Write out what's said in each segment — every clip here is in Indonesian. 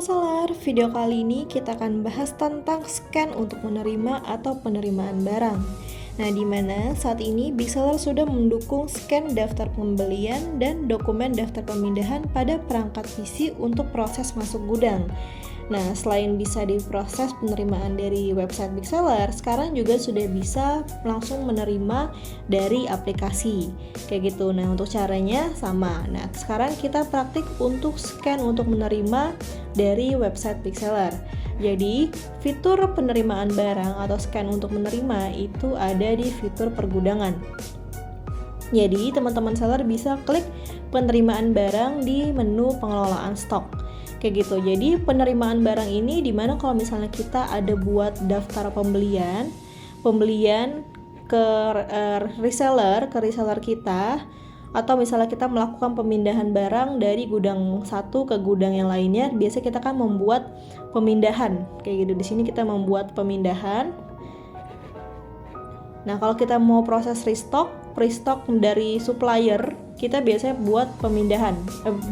Halo seller, video kali ini kita akan bahas tentang scan untuk menerima atau penerimaan barang. Nah, di mana saat ini Big Seller sudah mendukung scan daftar pembelian dan dokumen daftar pemindahan pada perangkat PC untuk proses masuk gudang. Nah, selain bisa diproses penerimaan dari website Big Seller, sekarang juga sudah bisa langsung menerima dari aplikasi. Kayak gitu. Nah, untuk caranya sama. Nah, sekarang kita praktik untuk scan untuk menerima dari website Big Seller. Jadi, fitur penerimaan barang atau scan untuk menerima itu ada di fitur pergudangan. Jadi, teman-teman seller bisa klik penerimaan barang di menu pengelolaan stok. Kayak gitu. Jadi penerimaan barang ini dimana kalau misalnya kita ada buat daftar pembelian ke reseller kita, atau misalnya kita melakukan pemindahan barang dari gudang satu ke gudang yang lainnya, biasa kita kan membuat pemindahan kayak gitu. Di sini kita membuat pemindahan. Nah, kalau kita mau proses restock dari supplier, kita biasanya buat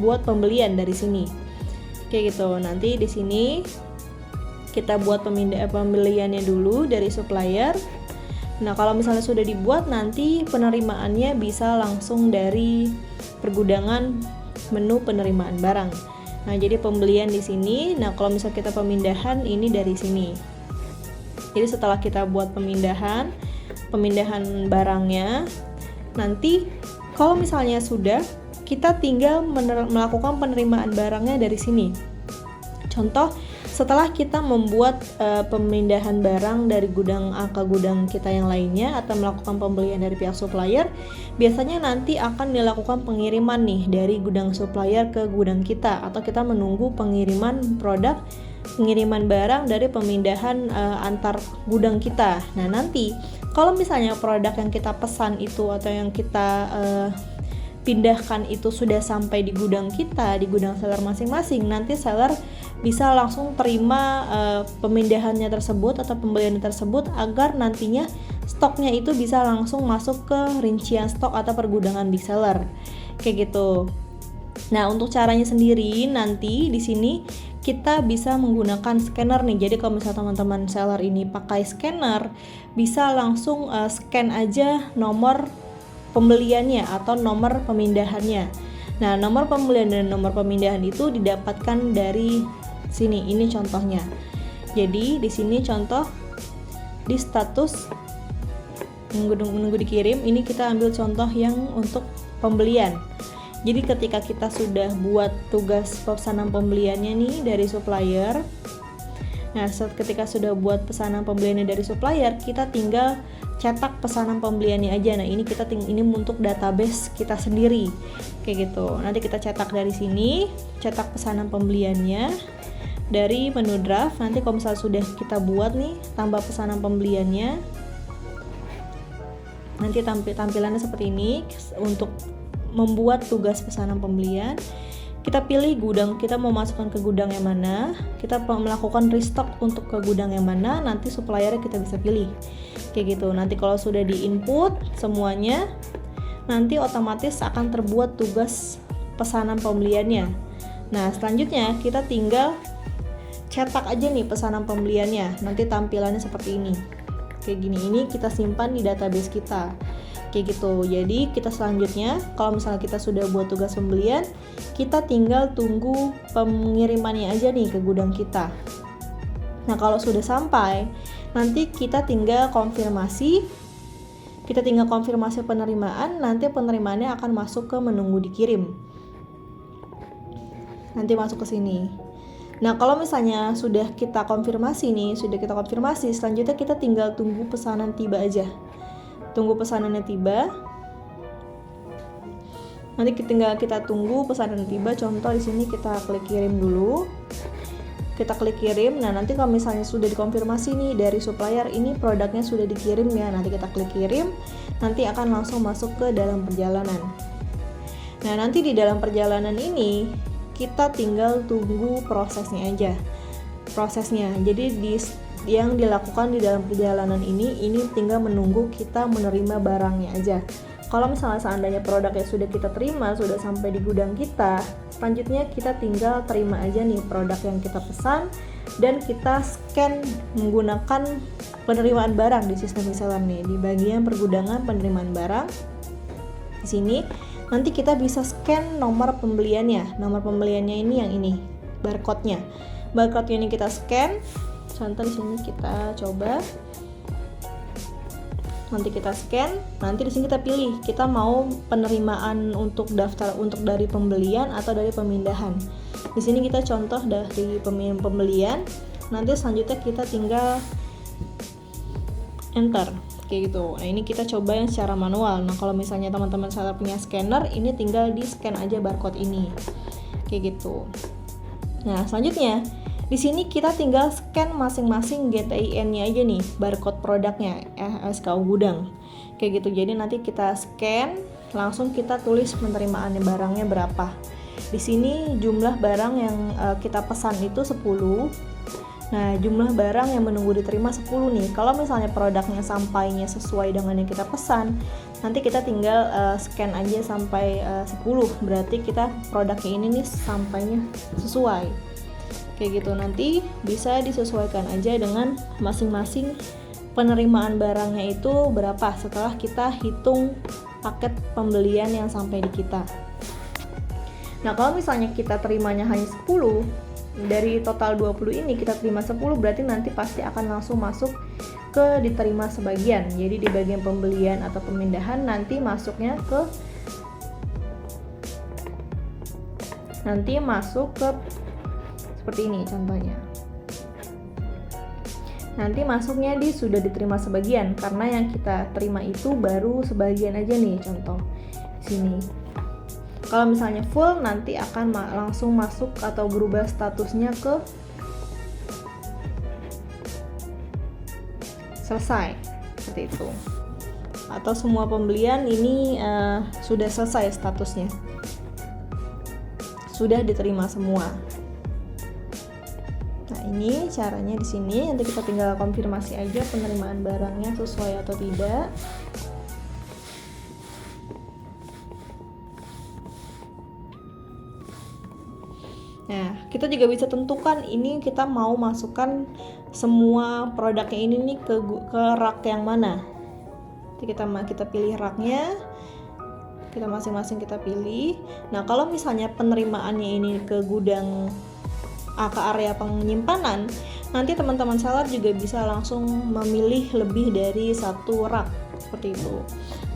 buat pembelian dari sini. Kayak gitu. Nanti di sini kita buat pembeliannya dulu dari supplier. Nah, kalau misalnya sudah dibuat, nanti penerimaannya bisa langsung dari pergudangan menu penerimaan barang. Nah, jadi pembelian di sini. Nah, kalau misalnya kita pemindahan ini dari sini. Jadi setelah kita buat pemindahan barangnya, nanti kalau misalnya sudah, kita tinggal melakukan penerimaan barangnya dari sini. Contoh, setelah kita membuat pemindahan barang dari gudang A ke gudang kita yang lainnya atau melakukan pembelian dari pihak supplier, biasanya nanti akan dilakukan pengiriman nih dari gudang supplier ke gudang kita, atau kita menunggu pengiriman barang dari pemindahan antar gudang kita. Nah, nanti kalau misalnya produk yang kita pesan itu atau yang kita pindahkan itu sudah sampai di gudang kita, di gudang seller masing-masing, nanti seller bisa langsung terima pemindahannya tersebut atau pembeliannya tersebut, agar nantinya stoknya itu bisa langsung masuk ke rincian stok atau pergudangan Big Seller. Kayak gitu. Nah, untuk caranya sendiri nanti di sini kita bisa menggunakan scanner nih. Jadi kalau misalnya teman-teman seller ini pakai scanner, bisa langsung scan aja nomor pembeliannya atau nomor pemindahannya. Nah, nomor pembelian dan nomor pemindahan itu didapatkan dari sini. Ini contohnya. Jadi di sini contoh di status menunggu dikirim, ini kita ambil contoh yang untuk pembelian. Jadi ketika kita sudah buat tugas pesanan pembeliannya nih dari supplier, nah ketika sudah buat pesanan pembeliannya dari supplier, kita tinggal cetak pesanan pembeliannya aja. Nah, ini ini untuk database kita sendiri. Kayak gitu. Nanti kita cetak dari sini, cetak pesanan pembeliannya dari menu draft. Nanti kalau misalnya sudah kita buat nih, tambah pesanan pembeliannya. Nanti tampilannya seperti ini. Untuk membuat tugas pesanan pembelian, kita pilih gudang, kita mau masukkan ke gudang yang mana, kita melakukan restock untuk ke gudang yang mana, nanti suppliernya kita bisa pilih. Kayak gitu. Nanti kalau sudah di input semuanya, nanti otomatis akan terbuat tugas pesanan pembeliannya. Nah, selanjutnya kita tinggal cetak aja nih pesanan pembeliannya. Nanti tampilannya seperti ini. Kayak gini. Ini kita simpan di database kita. Kayak gitu. Jadi kita selanjutnya, kalau misalnya kita sudah buat tugas pembelian, kita tinggal tunggu pengirimannya aja nih ke gudang kita. Nah, kalau sudah sampai, nanti kita tinggal konfirmasi penerimaan. Nanti penerimaannya akan masuk ke menunggu dikirim. Nanti masuk ke sini. Nah, kalau misalnya sudah kita konfirmasi, selanjutnya kita tinggal tunggu pesanan tiba aja. Tunggu pesanannya tiba. Nanti tinggal kita tunggu pesanan tiba. Contoh di sini kita klik kirim dulu. Kita klik kirim. Nah, nanti kalau misalnya sudah dikonfirmasi nih dari supplier, ini produknya sudah dikirim ya. Nanti kita klik kirim. Nanti akan langsung masuk ke dalam perjalanan. Nah, nanti di dalam perjalanan ini kita tinggal tunggu prosesnya aja. Jadi yang dilakukan di dalam perjalanan ini tinggal menunggu kita menerima barangnya aja. Kalau misalnya seandainya produknya sudah kita terima, sudah sampai di gudang kita, selanjutnya kita tinggal terima aja nih produk yang kita pesan dan kita scan menggunakan penerimaan barang di sistem e-seller nih. Di bagian pergudangan penerimaan barang di sini nanti kita bisa scan nomor pembeliannya. Nomor pembeliannya ini yang ini, barcode-nya. Barcode-nya ini kita scan. Contoh di sini kita coba. Nanti kita scan, nanti di sini kita pilih kita mau penerimaan untuk daftar untuk dari pembelian atau dari pemindahan. Di sini kita contoh dari pembelian, nanti selanjutnya kita tinggal enter kayak gitu. Nah, ini kita coba yang secara manual. Nah, kalau misalnya teman-teman seller punya scanner, ini tinggal di scan aja barcode ini. Kayak gitu. Nah, selanjutnya di sini kita tinggal scan masing-masing GTIN-nya aja nih, barcode produknya, SKU gudang. Kayak gitu. Jadi nanti kita scan, langsung kita tulis penerimaan barangnya berapa. Di sini jumlah barang yang kita pesan itu 10. Nah, jumlah barang yang menunggu diterima 10 nih. Kalau misalnya produknya sampainya sesuai dengan yang kita pesan, nanti kita tinggal scan aja sampai 10. Berarti kita produknya ini nih sampainya sesuai. Kayak gitu, nanti bisa disesuaikan aja dengan masing-masing penerimaan barangnya itu berapa setelah kita hitung paket pembelian yang sampai di kita. Nah, kalau misalnya kita terimanya hanya 10, dari total 20 ini kita terima 10, berarti nanti pasti akan langsung masuk ke diterima sebagian. Jadi di bagian pembelian atau pemindahan nanti masuknya ke seperti ini contohnya. Nanti masuknya di sudah diterima sebagian karena yang kita terima itu baru sebagian aja nih, contoh di sini. Kalau misalnya full nanti akan langsung masuk atau berubah statusnya ke selesai seperti itu. Atau semua pembelian ini sudah selesai statusnya. Sudah diterima semua. Nah, ini caranya di sini. Nanti kita tinggal konfirmasi aja penerimaan barangnya sesuai atau tidak. Nah, kita juga bisa tentukan ini kita mau masukkan semua produknya ini nih ke rak yang mana. Jadi kita pilih raknya. Kita masing-masing kita pilih. Nah, kalau misalnya penerimaannya ini ke gudang ke area penyimpanan, nanti teman-teman seller juga bisa langsung memilih lebih dari satu rak seperti itu.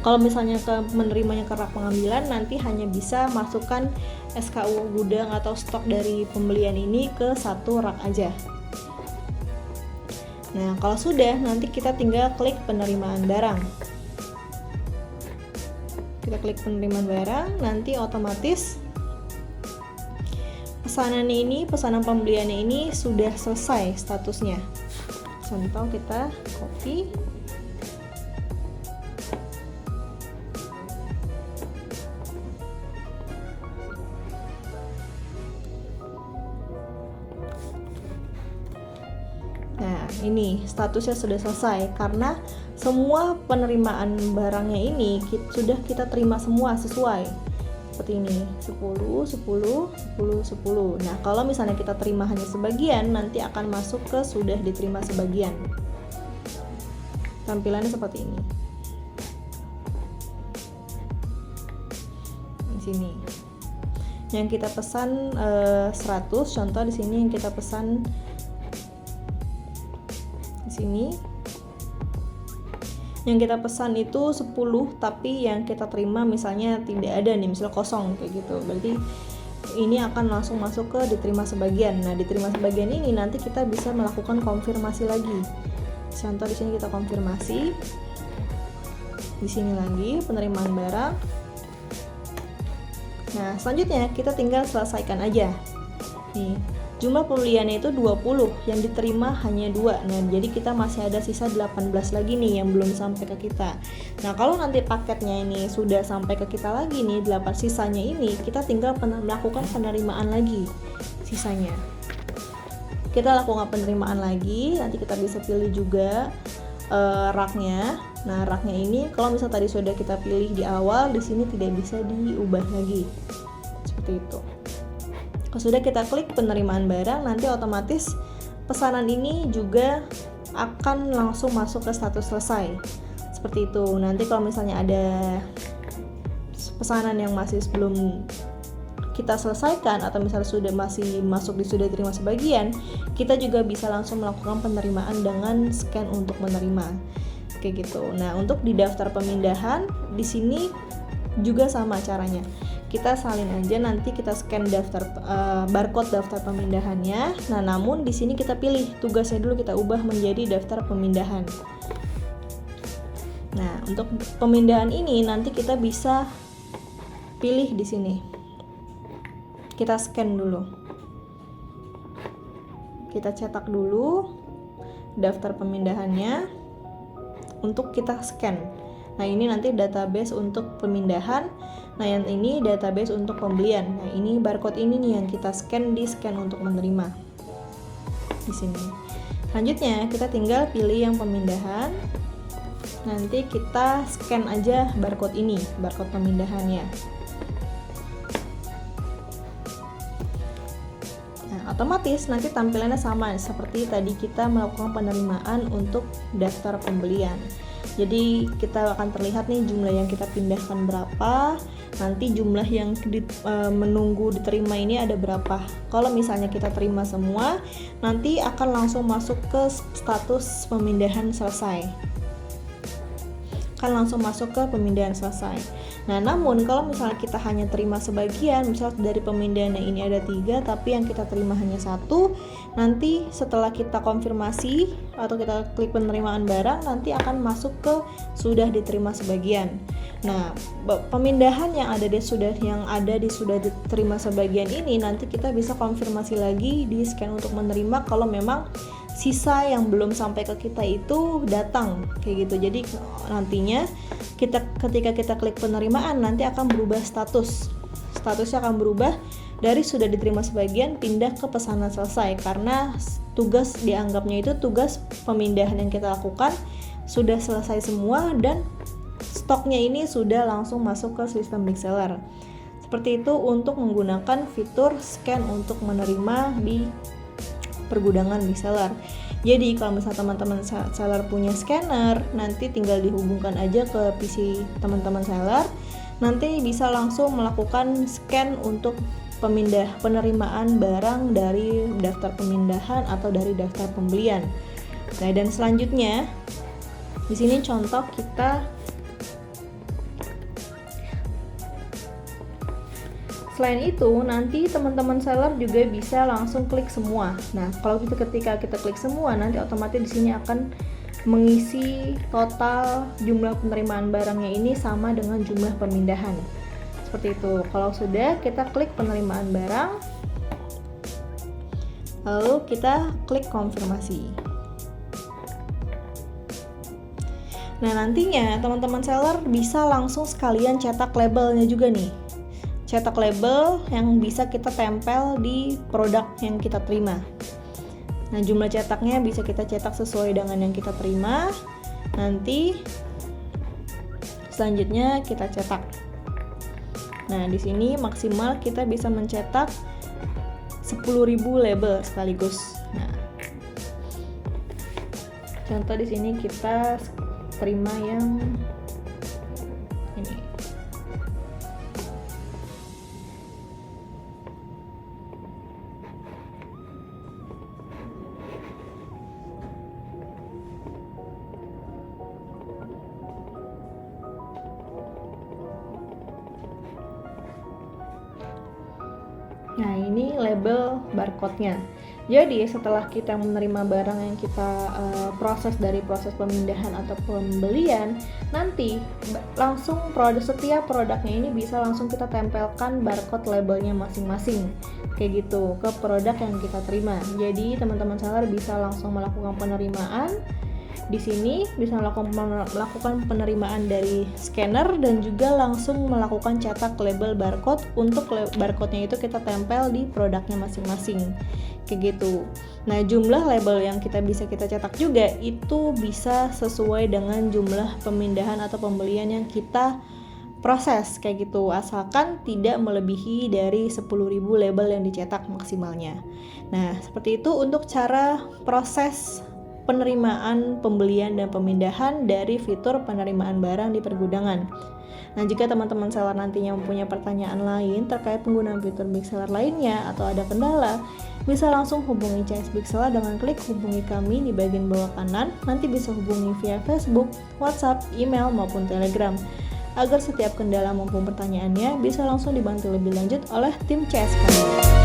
Kalau misalnya menerimanya ke rak pengambilan, nanti hanya bisa masukkan SKU gudang atau stok dari pembelian ini ke satu rak aja. Nah, kalau sudah, nanti kita tinggal klik penerimaan barang. Kita klik penerimaan barang, nanti otomatis pesanan pembeliannya ini sudah selesai statusnya. Contoh kita copy. Nah, ini statusnya sudah selesai karena semua penerimaan barangnya ini sudah kita terima semua sesuai. Seperti ini, 10, 10, 10, 10. Nah, kalau misalnya kita terima hanya sebagian, nanti akan masuk ke sudah diterima sebagian. Tampilannya seperti ini. Di sini. Yang kita pesan 100, contoh di sini yang kita pesan di sini. Yang kita pesan itu 10, tapi yang kita terima misalnya tidak ada nih, misalnya kosong kayak gitu. Berarti ini akan langsung masuk ke diterima sebagian. Nah, diterima sebagian ini nanti kita bisa melakukan konfirmasi lagi. Contoh di sini kita konfirmasi. Di sini lagi penerimaan barang. Nah, selanjutnya kita tinggal selesaikan aja. Nih, jumlah pembeliannya itu 20, yang diterima hanya 2. Nah, jadi kita masih ada sisa 18 lagi nih yang belum sampai ke kita. Nah, kalau nanti paketnya ini sudah sampai ke kita lagi nih, 8 sisanya ini, kita tinggal melakukan penerimaan lagi sisanya. Kita lakukan penerimaan lagi, nanti kita bisa pilih juga raknya. Nah, raknya ini kalau misalnya tadi sudah kita pilih di awal, di sini tidak bisa diubah lagi. Seperti itu. Kalau sudah kita klik penerimaan barang, nanti otomatis pesanan ini juga akan langsung masuk ke status selesai. Seperti itu. Nanti kalau misalnya ada pesanan yang masih belum kita selesaikan atau misalnya sudah masih masuk di sudah terima sebagian, kita juga bisa langsung melakukan penerimaan dengan scan untuk menerima. Kayak gitu. Nah, untuk di daftar pemindahan di sini juga sama caranya. Kita salin aja, nanti kita scan barcode daftar pemindahannya. Nah, namun di sini kita pilih tugasnya dulu, kita ubah menjadi daftar pemindahan. Nah, untuk pemindahan ini nanti kita bisa pilih di sini. Kita scan dulu. Kita cetak dulu daftar pemindahannya untuk kita scan. Nah, ini nanti database untuk pemindahan. Nah, yang ini database untuk pembelian. Nah, ini barcode ini nih yang kita scan di scan untuk menerima. Di sini. Selanjutnya, kita tinggal pilih yang pemindahan. Nanti kita scan aja barcode ini, barcode pemindahannya. Nah, otomatis nanti tampilannya sama seperti tadi kita melakukan penerimaan untuk daftar pembelian. Jadi kita akan terlihat nih jumlah yang kita pindahkan berapa, nanti jumlah yang menunggu diterima ini ada berapa. Kalau misalnya kita terima semua, nanti akan langsung masuk ke status pemindahan selesai. Akan langsung masuk ke pemindahan selesai. Nah, namun kalau misalnya kita hanya terima sebagian, misalnya dari pemindahan ini ada 3, tapi yang kita terima hanya 1, nanti setelah kita konfirmasi atau kita klik penerimaan barang, nanti akan masuk ke sudah diterima sebagian. Nah, pemindahan yang ada di sudah diterima sebagian ini nanti kita bisa konfirmasi lagi di scan untuk menerima kalau memang sisa yang belum sampai ke kita itu datang kayak gitu. Jadi nantinya ketika kita klik penerimaan nanti akan berubah statusnya akan berubah dari sudah diterima sebagian pindah ke pesanan selesai, karena tugas dianggapnya itu tugas pemindahan yang kita lakukan sudah selesai semua dan stoknya ini sudah langsung masuk ke sistem big seller. Seperti itu untuk menggunakan fitur scan untuk menerima di pergudangan big seller. Jadi kalau misalnya teman-teman seller punya scanner, nanti tinggal dihubungkan aja ke PC teman-teman seller, nanti bisa langsung melakukan scan untuk penerimaan barang dari daftar pemindahan atau dari daftar pembelian. Nah, dan selanjutnya di sini contoh kita. Selain itu, nanti teman-teman seller juga bisa langsung klik semua. Nah, kalau ketika kita klik semua, nanti otomatis di sini akan mengisi total jumlah penerimaan barangnya ini sama dengan jumlah pemindahan. Seperti itu. Kalau sudah, kita klik penerimaan barang, lalu kita klik konfirmasi. Nah, nantinya teman-teman seller bisa langsung sekalian cetak labelnya juga nih. Cetak label yang bisa kita tempel di produk yang kita terima. Nah, jumlah cetaknya bisa kita cetak sesuai dengan yang kita terima. Nanti selanjutnya kita cetak. Nah, di sini maksimal kita bisa mencetak 10.000 label sekaligus. Nah, contoh di sini kita terima yang ini. Nah, ini label barcode-nya. Jadi setelah kita menerima barang yang kita proses dari proses pemindahan atau pembelian, nanti langsung setiap produknya ini bisa langsung kita tempelkan barcode labelnya masing-masing kayak gitu ke produk yang kita terima. Jadi teman-teman seller bisa langsung melakukan penerimaan di sini, bisa melakukan penerimaan dari scanner dan juga langsung melakukan cetak label barcode. Untuk barcode-nya itu kita tempel di produknya masing-masing kayak gitu. Nah, jumlah label yang kita cetak juga itu bisa sesuai dengan jumlah pemindahan atau pembelian yang kita proses kayak gitu, asalkan tidak melebihi dari 10.000 label yang dicetak maksimalnya. Nah, seperti itu untuk cara proses penerimaan, pembelian, dan pemindahan dari fitur penerimaan barang di pergudangan. Nah, jika teman-teman seller nantinya mempunyai pertanyaan lain terkait penggunaan fitur Big Seller lainnya atau ada kendala, bisa langsung hubungi CS Big Seller dengan klik hubungi kami di bagian bawah kanan. Nanti bisa hubungi via Facebook, WhatsApp, email, maupun Telegram. Agar setiap kendala maupun pertanyaannya bisa langsung dibantu lebih lanjut oleh tim CS kami.